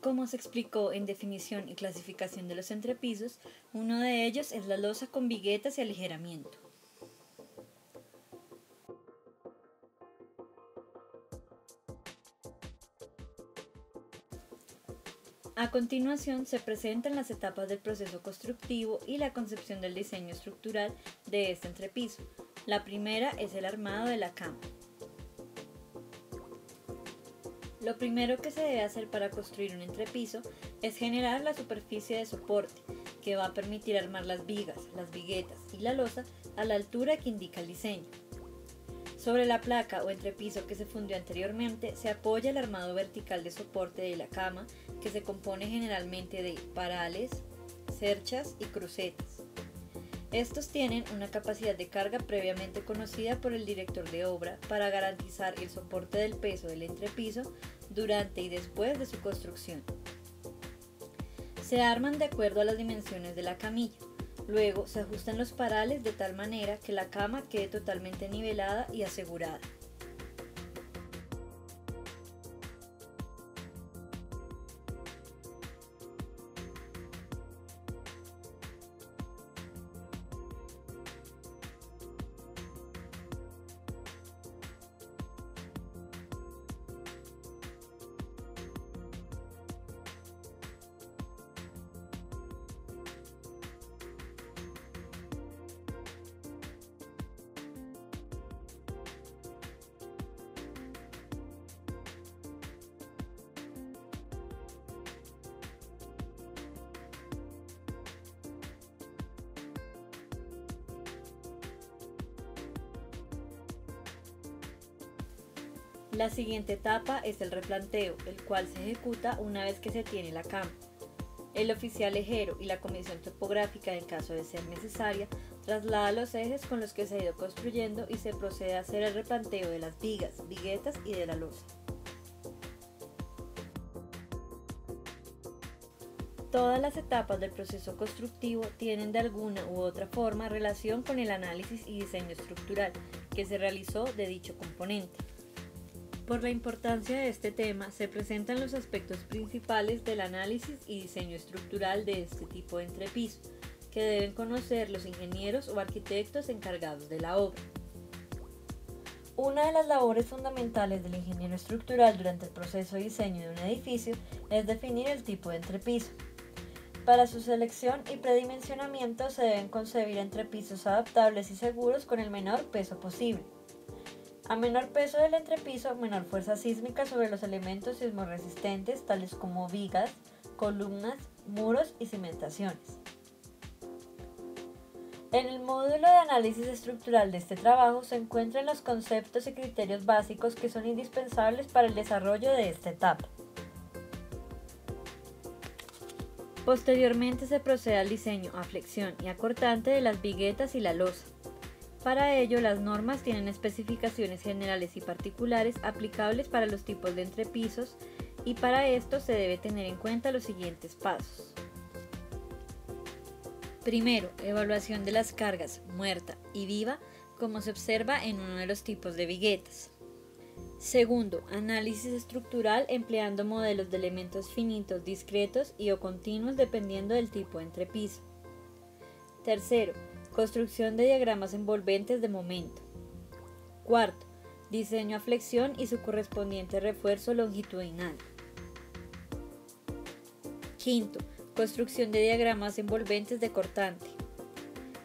Como se explicó en definición y clasificación de los entrepisos, uno de ellos es la losa con viguetas y aligeramiento. A continuación se presentan las etapas del proceso constructivo y la concepción del diseño estructural de este entrepiso. La primera es el armado de la cama. Lo primero que se debe hacer para construir un entrepiso es generar la superficie de soporte, que va a permitir armar las vigas, las viguetas y la losa a la altura que indica el diseño. Sobre la placa o entrepiso que se fundió anteriormente se apoya el armado vertical de soporte de la cama, que se compone generalmente de parales, cerchas y crucetas. Estos tienen una capacidad de carga previamente conocida por el director de obra para garantizar el soporte del peso del entrepiso durante y después de su construcción. Se arman de acuerdo a las dimensiones de la camilla. Luego se ajustan los parales de tal manera que la cama quede totalmente nivelada y asegurada. La siguiente etapa es el replanteo, el cual se ejecuta una vez que se tiene la cama. El oficial lejero y la comisión topográfica, en caso de ser necesaria, traslada los ejes con los que se ha ido construyendo y se procede a hacer el replanteo de las vigas, viguetas y de la losa. Todas las etapas del proceso constructivo tienen de alguna u otra forma relación con el análisis y diseño estructural que se realizó de dicho componente. Por la importancia de este tema, se presentan los aspectos principales del análisis y diseño estructural de este tipo de entrepiso, que deben conocer los ingenieros o arquitectos encargados de la obra. Una de las labores fundamentales del ingeniero estructural durante el proceso de diseño de un edificio es definir el tipo de entrepiso. Para su selección y predimensionamiento se deben concebir entrepisos adaptables y seguros con el menor peso posible. A menor peso del entrepiso, menor fuerza sísmica sobre los elementos sismorresistentes tales como vigas, columnas, muros y cimentaciones. En el módulo de análisis estructural de este trabajo se encuentran los conceptos y criterios básicos que son indispensables para el desarrollo de esta etapa. Posteriormente se procede al diseño a flexión y a cortante de las viguetas y la losa. Para ello, las normas tienen especificaciones generales y particulares aplicables para los tipos de entrepisos y para esto se debe tener en cuenta los siguientes pasos. Primero, evaluación de las cargas muerta y viva, como se observa en uno de los tipos de viguetas. Segundo, análisis estructural empleando modelos de elementos finitos, discretos y o continuos dependiendo del tipo de entrepiso. Tercero, construcción de diagramas envolventes de momento. Cuarto, diseño a flexión y su correspondiente refuerzo longitudinal. Quinto, construcción de diagramas envolventes de cortante.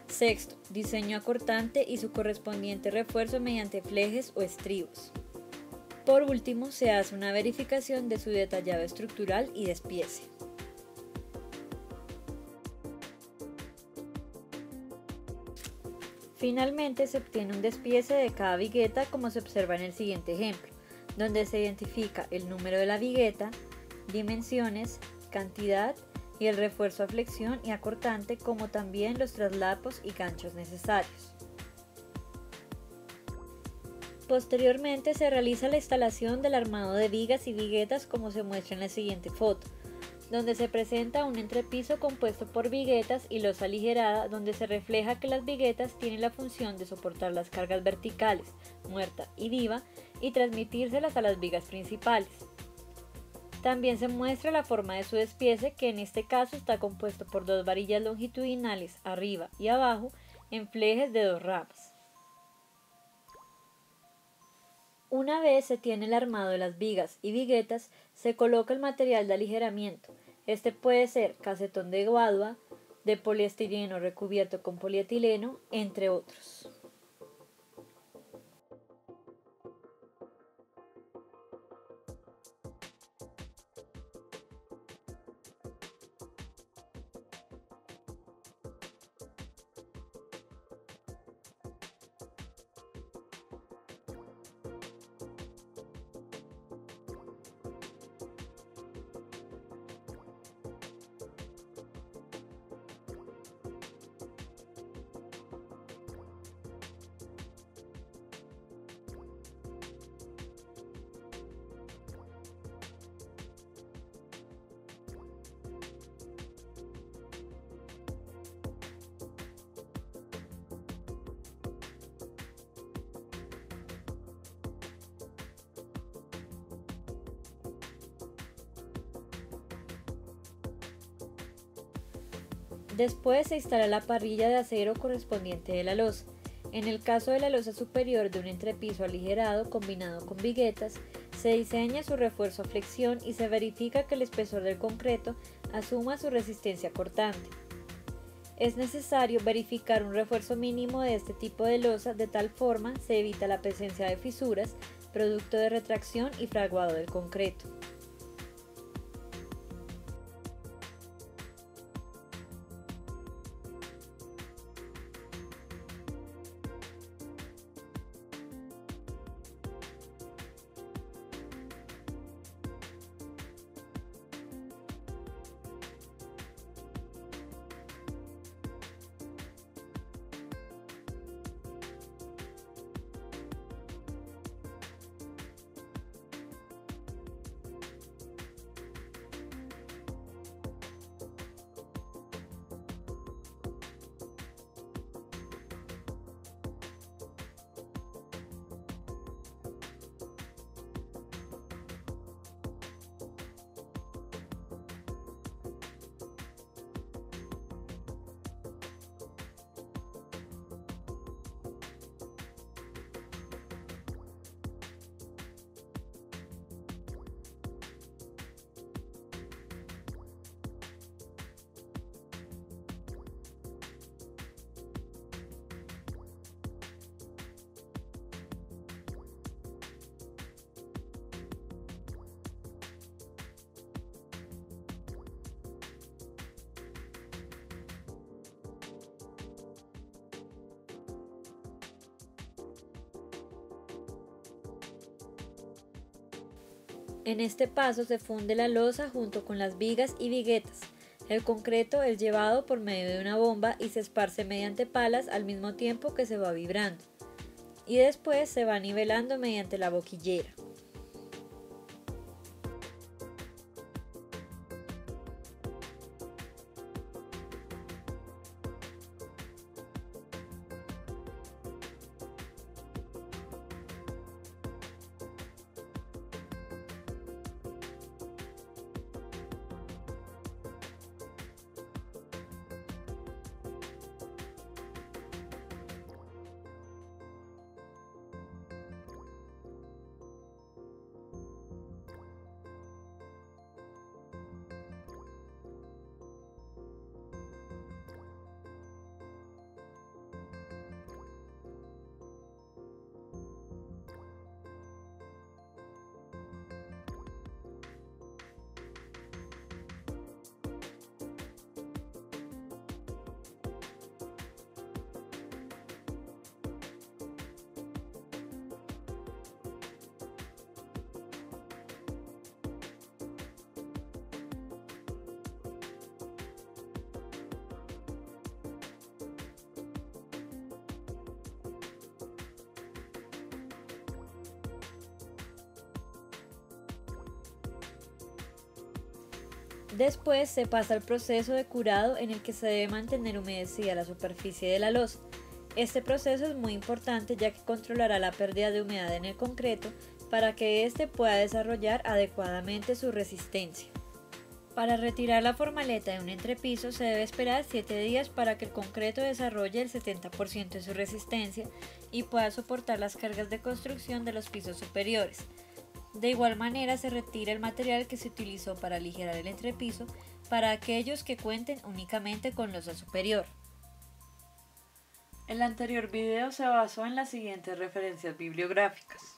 Sexto, diseño a cortante y su correspondiente refuerzo mediante flejes o estribos. Por último, se hace una verificación de su detallado estructural y despiece. Finalmente se obtiene un despiece de cada vigueta como se observa en el siguiente ejemplo, donde se identifica el número de la vigueta, dimensiones, cantidad y el refuerzo a flexión y a cortante, como también los traslapos y ganchos necesarios. Posteriormente se realiza la instalación del armado de vigas y viguetas como se muestra en la siguiente foto, donde se presenta un entrepiso compuesto por viguetas y losa aligerada, donde se refleja que las viguetas tienen la función de soportar las cargas verticales, muerta y viva, y transmitírselas a las vigas principales. También se muestra la forma de su despiece, que en este caso está compuesto por dos varillas longitudinales arriba y abajo en flejes de dos ramas. Una vez se tiene el armado de las vigas y viguetas, se coloca el material de aligeramiento. Este puede ser casetón de guadua, de poliestireno recubierto con polietileno, entre otros. Después se instala la parrilla de acero correspondiente de la losa. En el caso de la losa superior de un entrepiso aligerado combinado con viguetas, se diseña su refuerzo a flexión y se verifica que el espesor del concreto asuma su resistencia cortante. Es necesario verificar un refuerzo mínimo de este tipo de losa, de tal forma se evita la presencia de fisuras, producto de retracción y fraguado del concreto. En este paso se funde la losa junto con las vigas y viguetas. El concreto es llevado por medio de una bomba y se esparce mediante palas al mismo tiempo que se va vibrando. Y después se va nivelando mediante la boquillera. Después se pasa al proceso de curado, en el que se debe mantener humedecida la superficie de la losa. Este proceso es muy importante, ya que controlará la pérdida de humedad en el concreto, para que éste pueda desarrollar adecuadamente su resistencia. Para retirar la formaleta de un entrepiso se debe esperar 7 días para que el concreto desarrolle el 70% de su resistencia y pueda soportar las cargas de construcción de los pisos superiores. De igual manera se retira el material que se utilizó para aligerar el entrepiso para aquellos que cuenten únicamente con losa superior. El anterior video se basó en las siguientes referencias bibliográficas.